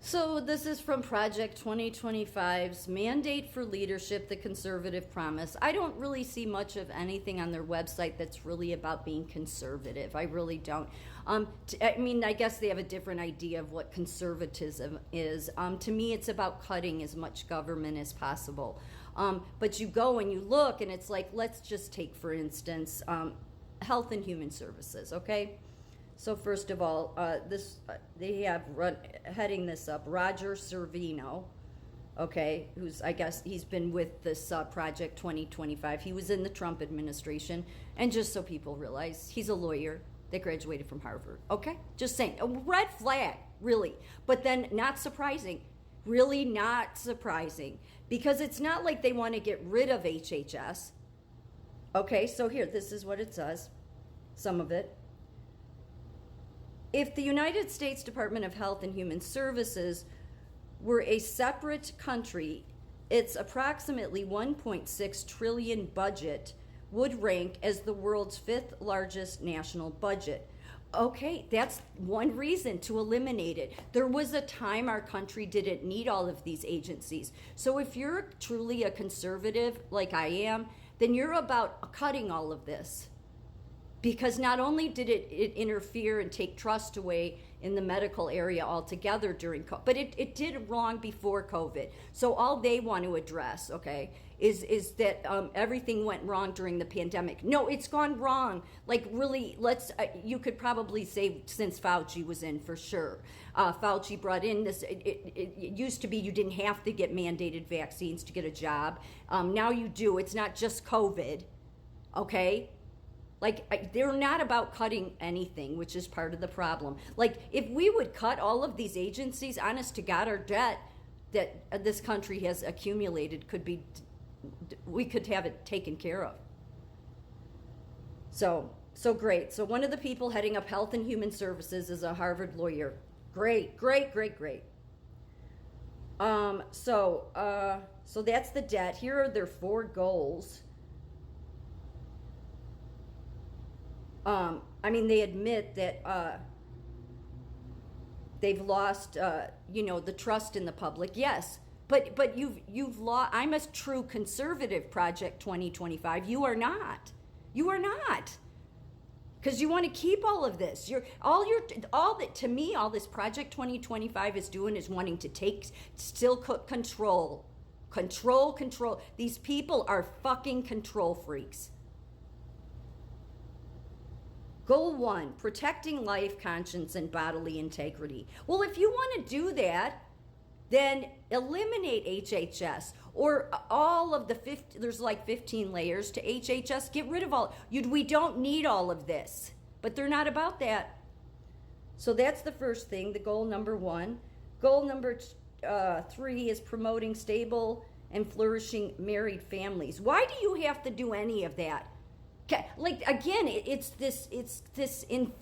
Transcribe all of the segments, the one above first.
So this is from Project 2025's Mandate for Leadership, the Conservative Promise. I don't really see much of anything on their website that's really about being conservative. I really don't. I guess they have a different idea of what conservatism is. To me, it's about cutting as much government as possible. But you go and you look, and it's like, let's just take, for instance, Health and Human Services, okay? So first of all, they have heading this up Roger Servino, okay, who's, I guess he's been with this Project 2025. He was in the Trump administration, and just so people realize, he's a lawyer that graduated from Harvard, okay? Just saying, a red flag, really. But then not surprising, really not surprising, because it's not like they want to get rid of HHS. Okay, so here, this is what it says, some of it. If the United States Department of Health and Human Services were a separate country, its approximately 1.6 trillion budget would rank as the world's fifth largest national budget. Okay, that's one reason to eliminate it. There was a time our country didn't need all of these agencies. So if you're truly a conservative like I am, then you're about cutting all of this. Because not only did it interfere and take trust away in the medical area altogether during COVID, but it did wrong before COVID. So all they want to address, okay, is that everything went wrong during the pandemic. No, it's gone wrong. Like really, you could probably say since Fauci was in for sure. Fauci brought in this, it used to be you didn't have to get mandated vaccines to get a job. Now you do. It's not just COVID, okay? Like, they're not about cutting anything, which is part of the problem. Like, if we would cut all of these agencies, honest to God, our debt that this country has accumulated we could have it taken care of. So great. So one of the people heading up Health and Human Services is a Harvard lawyer. Great. So that's the debt. Here are their 4 goals. They admit that they've lost, the trust in the public. Yes, but you've lost. I'm a true conservative, Project 2025. You are not. You are not. Because you want to keep all of this. To me, all this Project 2025 is doing is wanting to still control. Control. These people are fucking control freaks. Goal 1, protecting life, conscience, and bodily integrity. Well, if you want to do that, then eliminate HHS or all of there's like 15 layers to HHS. Get rid of all. We don't need all of this, but they're not about that. So that's the first thing, the goal number 1. Goal number 3 is promoting stable and flourishing married families. Why do you have to do any of that? Like, again, it's this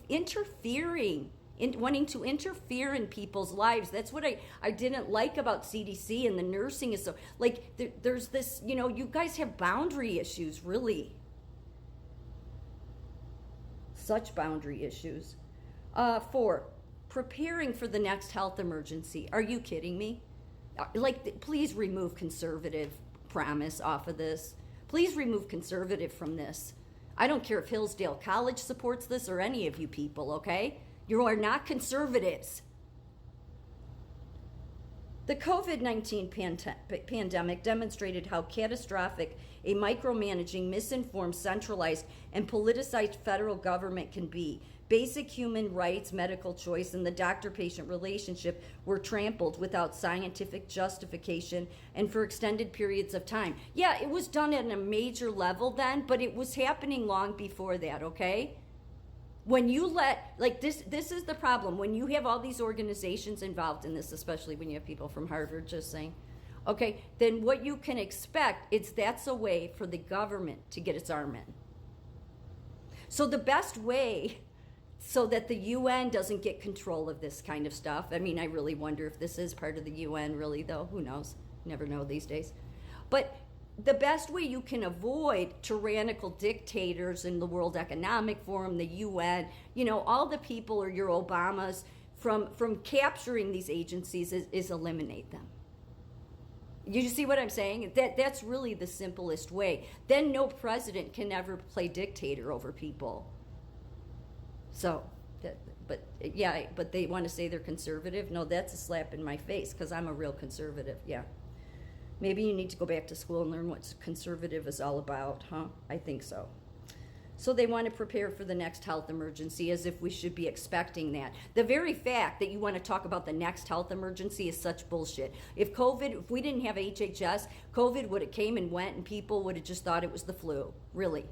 interfering, wanting to interfere in people's lives. That's what I didn't like about CDC and the nursing is so, like, there's this, you guys have boundary issues, really. Such boundary issues. 4, preparing for the next health emergency. Are you kidding me? Like, please remove conservative promise off of this. Please remove conservative from this. I don't care if Hillsdale College supports this or any of you people, okay? You are not conservatives. The COVID-19 pandemic demonstrated how catastrophic a micromanaging, misinformed, centralized, and politicized federal government can be. Basic human rights, medical choice, and the doctor-patient relationship were trampled without scientific justification and for extended periods of time. Yeah, it was done at a major level then, but it was happening long before that, okay? When you this is the problem. When you have all these organizations involved in this, especially when you have people from Harvard just saying, okay, then what you can expect is that's a way for the government to get its arm in. So the best way so that the UN doesn't get control of this kind of stuff. I really wonder if this is part of the UN, really, though. Who knows? Never know these days. But the best way you can avoid tyrannical dictators in the World Economic Forum, the UN, all the people or your Obamas from capturing these agencies is eliminate them. You see what I'm saying? That's really the simplest way. Then no president can ever play dictator over people. So, but they want to say they're conservative. No, that's a slap in my face because I'm a real conservative. Yeah. Maybe you need to go back to school and learn what conservative is all about, huh? I think so. So they want to prepare for the next health emergency as if we should be expecting that. The very fact that you want to talk about the next health emergency is such bullshit. If we didn't have HHS, COVID would have came and went and people would have just thought it was the flu. Really.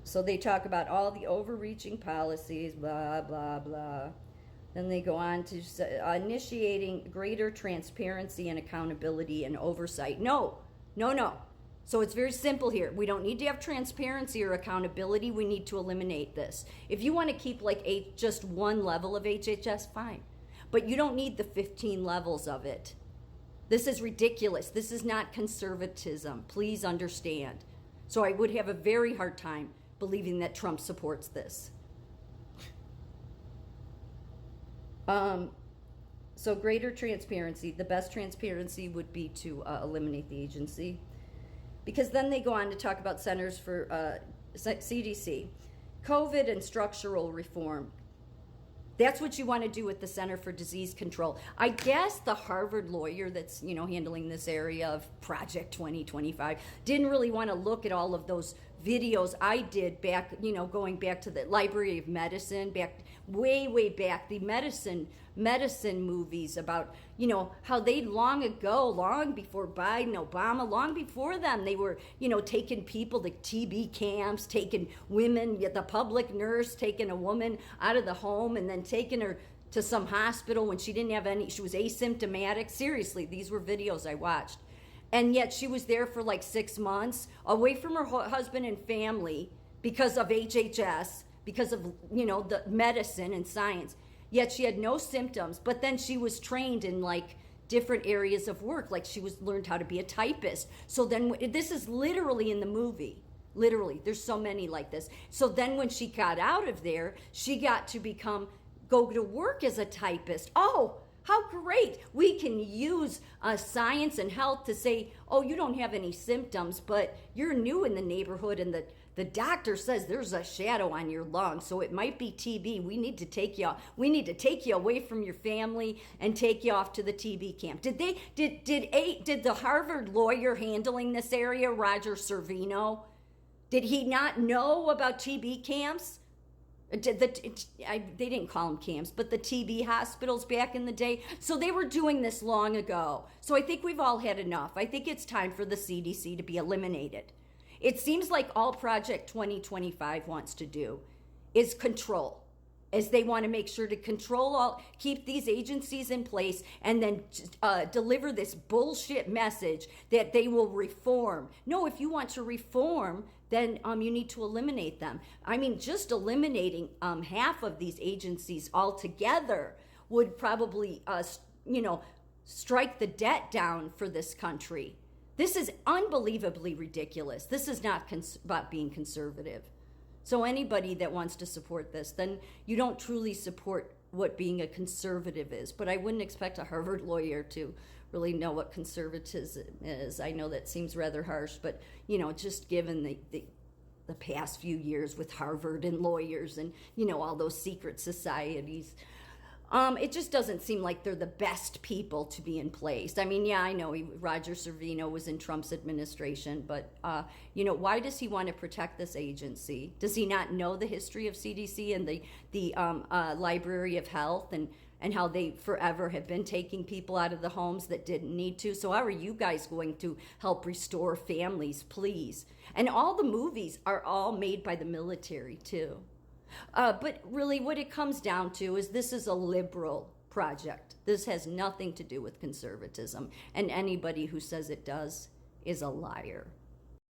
So they talk about all the overreaching policies, blah, blah, blah. Then they go on to initiating greater transparency and accountability and oversight. No. So it's very simple here. We don't need to have transparency or accountability. We need to eliminate this. If you want to keep like just one level of HHS, fine. But you don't need the 15 levels of it. This is ridiculous. This is not conservatism. Please understand. So I would have a very hard time believing that Trump supports this. So greater transparency. The best transparency would be to eliminate the agency. Because then they go on to talk about centers for CDC, COVID and structural reform. That's what you want to do with the Center for Disease Control. I guess the Harvard lawyer that's, handling this area of Project 2025 didn't really want to look at all of those videos I did back, going back to the Library of Medicine, back way back, the medicine movies about, how they long before Biden, Obama, long before them, they were, taking people to TB camps, taking women, the public nurse, taking a woman out of the home and then taking her to some hospital when she didn't have she was asymptomatic. Seriously, these were videos I watched. And yet she was there for like 6 months, away from her husband and family because of HHS, because of, the medicine and science. Yet she had no symptoms, but then she was trained in like different areas of work, like she learned how to be a typist. So then this is literally in the movie. Literally, there's so many like this. So then when she got out of there, she got to go to work as a typist. Oh, how great. We can use science and health to say, oh, you don't have any symptoms, but you're new in the neighborhood and the doctor says there's a shadow on your lung, so it might be TB. We need to take you away from your family and take you off to the TB camp. Did the Harvard lawyer handling this area, Roger Servino, did he not know about TB camps? They didn't call them camps, but the TB hospitals back in the day. So they were doing this long ago. So I think we've all had enough. I think it's time for the CDC to be eliminated. It seems like all Project 2025 wants to do is control, as they want to make sure to keep these agencies in place and then deliver this bullshit message that they will reform. No, if you want to reform, then you need to eliminate them. I mean, just eliminating half of these agencies altogether would probably, strike the debt down for this country. This is unbelievably ridiculous. This is not about being conservative. So anybody that wants to support this, then you don't truly support what being a conservative is. But I wouldn't expect a Harvard lawyer to really know what conservatism is. I know that seems rather harsh, but just given the past few years with Harvard and lawyers and all those secret societies, it just doesn't seem like they're the best people to be in place. I mean, yeah, I know Roger Servino was in Trump's administration, but why does he want to protect this agency? Does he not know the history of CDC and the Library of Health and how they forever have been taking people out of the homes that didn't need to? So how are you guys going to help restore families, please? And all the movies are all made by the military, too. But really what it comes down to is this is a liberal project. This has nothing to do with conservatism. And anybody who says it does is a liar.